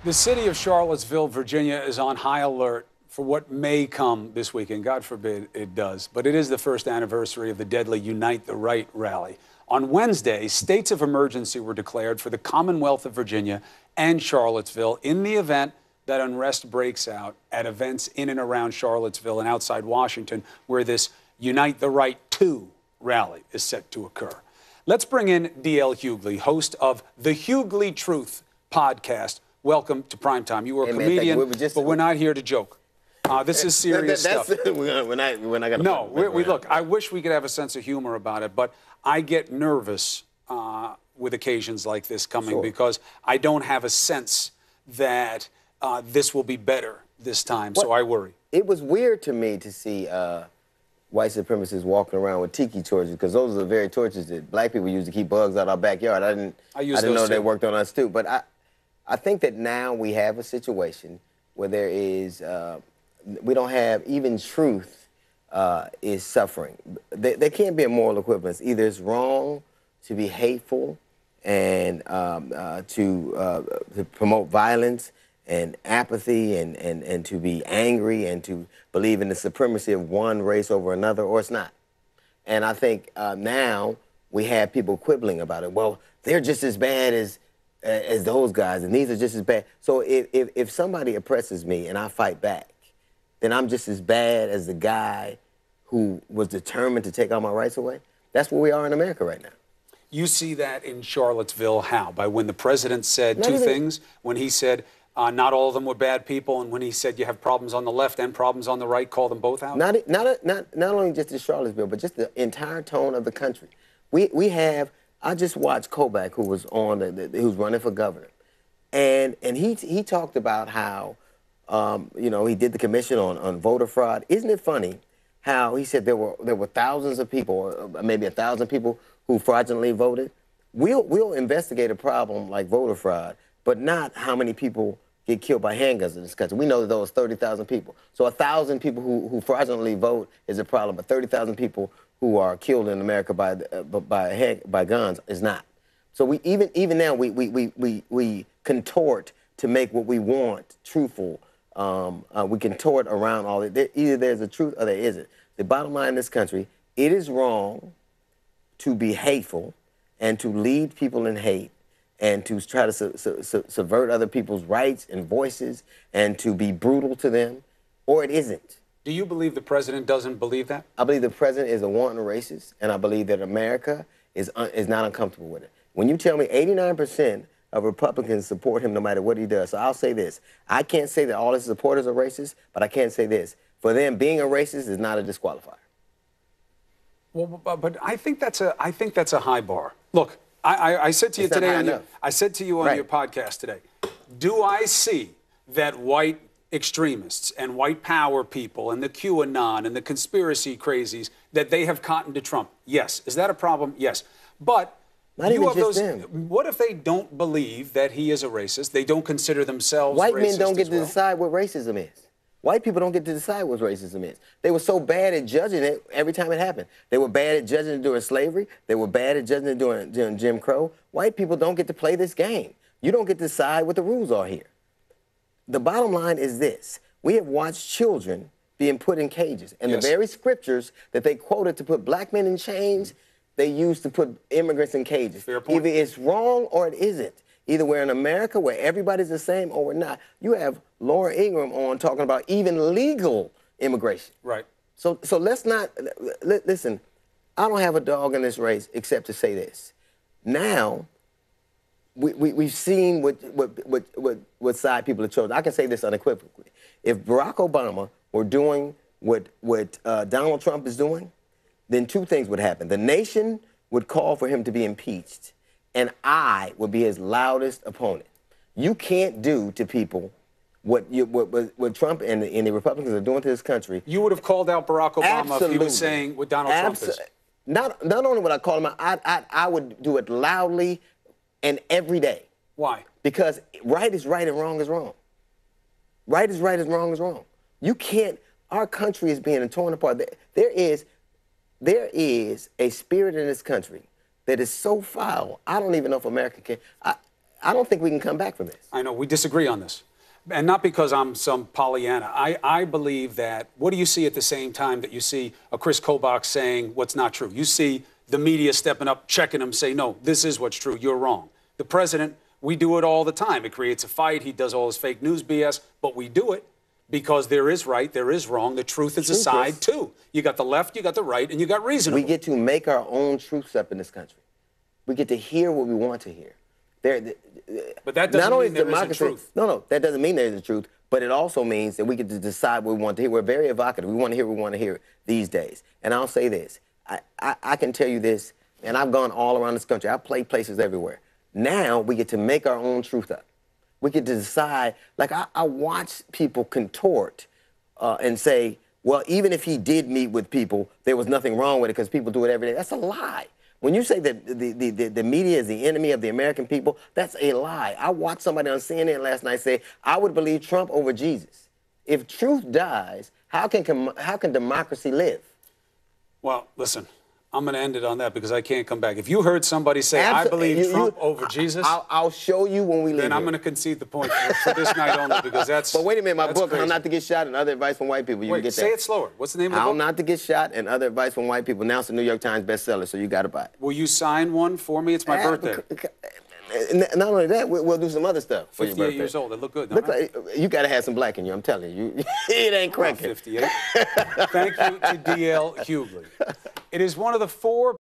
The city of Charlottesville, Virginia, is on high alert for what may come this weekend. God forbid it does. But it is the first anniversary of the deadly Unite the Right rally. On Wednesday, states of emergency were declared for the Commonwealth of Virginia and Charlottesville in the event that unrest breaks out at events in and around Charlottesville and outside Washington, where this Unite the Right 2 rally is set to occur. Let's bring in D.L. Hughley, host of the Hughley Truth podcast. Welcome to Primetime. You are a comedian, but we're not here to joke. This is serious stuff. We're not gonna. No, look, I wish we could have a sense of humor about it, but I get nervous with occasions like this coming because I don't have a sense that this will be better this time, so I worry. It was weird to me to see white supremacists walking around with tiki torches, because those are the very torches that black people use to keep bugs out our backyard. I didn't know they worked on us too, but I think that now we have a situation where there is, we don't have, even truth is suffering. There can't be a moral equivalence. Either it's wrong to be hateful and to promote violence and apathy and to be angry and to believe in the supremacy of one race over another, or it's not. And I think now we have people quibbling about it. Well, they're just as bad as those guys, and these are just as bad. So if somebody oppresses me and I fight back, then I'm just as bad as the guy who was determined to take all my rights away. That's where we are in America right now. You see that in Charlottesville how? By when the president said two things, when he said not all of them were bad people, and when he said you have problems on the left and problems on the right, call them both out? Not only just in Charlottesville, but just the entire tone of the country. We have. I just watched Kobach, who was on, who's running for governor, and he talked about how, he did the commission on voter fraud. Isn't it funny how he said there were thousands of people, or maybe 1,000 people who fraudulently voted? We'll investigate a problem like voter fraud, but not how many people get killed by handguns in this country. We know that those 30,000 people. So 1,000 people who fraudulently vote is a problem, but 30,000 people who are killed in America by guns is not. So we even now we contort to make what we want truthful. We contort around all it. Either there's a truth or there isn't. The bottom line in this country, it is wrong to be hateful and to lead people in hate and to try to subvert other people's rights and voices and to be brutal to them, or it isn't. Do you believe the president doesn't believe that? I believe the president is a wanton racist, and I believe that America is not uncomfortable with it. When you tell me 89% of Republicans support him no matter what he does, so I'll say this. I can't say that all his supporters are racist, but I can say this. For them, being a racist is not a disqualifier. Well, but I think that's a high bar. Look, I said to you today, I said to you on your podcast today, do I see that white extremists and white power people and the QAnon and the conspiracy crazies, that they have cottoned to Trump? Yes. Is that a problem? Yes. But what if they don't believe that he is a racist? They don't consider themselves racist. White men don't get to decide what racism is. White people don't get to decide what racism is. They were so bad at judging it every time it happened. They were bad at judging it during slavery. They were bad at judging it during Jim Crow. White people don't get to play this game. You don't get to decide what the rules are here. The bottom line is this. We have watched children being put in cages. And the very scriptures that they quoted to put black men in chains, they used to put immigrants in cages. Fair point. Either it's wrong or it isn't. Either we're in America where everybody's the same or we're not. You have Laura Ingraham on talking about even legal immigration. Right. So let's not, listen, I don't have a dog in this race except to say this. Now, we've seen what side people have chosen. I can say this unequivocally. If Barack Obama were doing what Donald Trump is doing, then two things would happen. The nation would call for him to be impeached, and I would be his loudest opponent. You can't do to people what Trump and the Republicans are doing to this country. You would have called out Barack Obama if he was saying what Donald Trump is. Not only would I call him out, I would do it loudly and every day. Why? Because right is right and wrong is wrong. Right is right and wrong is wrong. You can't, our country is being torn apart. There is a spirit in this country that is so foul. I don't even know if America can. I don't think we can come back from this. I know we disagree on this. And not because I'm some Pollyanna. I believe that, what do you see at the same time that you see a Chris Kobach saying what's not true? You see the media stepping up, checking him, say, no, this is what's true, you're wrong. The president, we do it all the time. It creates a fight. He does all his fake news BS, but we do it because there is right, there is wrong. The truth is a side, too. You got the left, you got the right, and you got reasonable. We get to make our own truths up in this country. We get to hear what we want to hear. But that doesn't mean there isn't truth. No, that doesn't mean there isn't truth. But it also means that we get to decide what we want to hear. We're very evocative. We want to hear what we want to hear these days. And I'll say this. I can tell you this, and I've gone all around this country. I've played places everywhere. Now we get to make our own truth up. We get to decide. Like, I watch people contort and say, well, even if he did meet with people, there was nothing wrong with it because people do it every day. That's a lie. When you say that the media is the enemy of the American people, that's a lie. I watched somebody on CNN last night say, I would believe Trump over Jesus. If truth dies, how can democracy live? Well, listen, I'm going to end it on that because I can't come back. If you heard somebody say, I believe Trump over Jesus, I'll show you when we leave. Then I'm going to concede the point for this night only because that's. But wait a minute, my book, crazy. How Not to Get Shot and Other Advice from White People. You can get that. Say it slower. What's the name of the book? How Not to Get Shot and Other Advice from White People. Now it's a New York Times bestseller, so you got to buy it. Will you sign one for me? It's my birthday. Not only that, we'll do some other stuff for your birthday. 58 years old. They look good. Look like, you got to have some black in you, I'm telling you. It ain't cracking. 58. Thank you to D.L. Hughley. It is one of the 4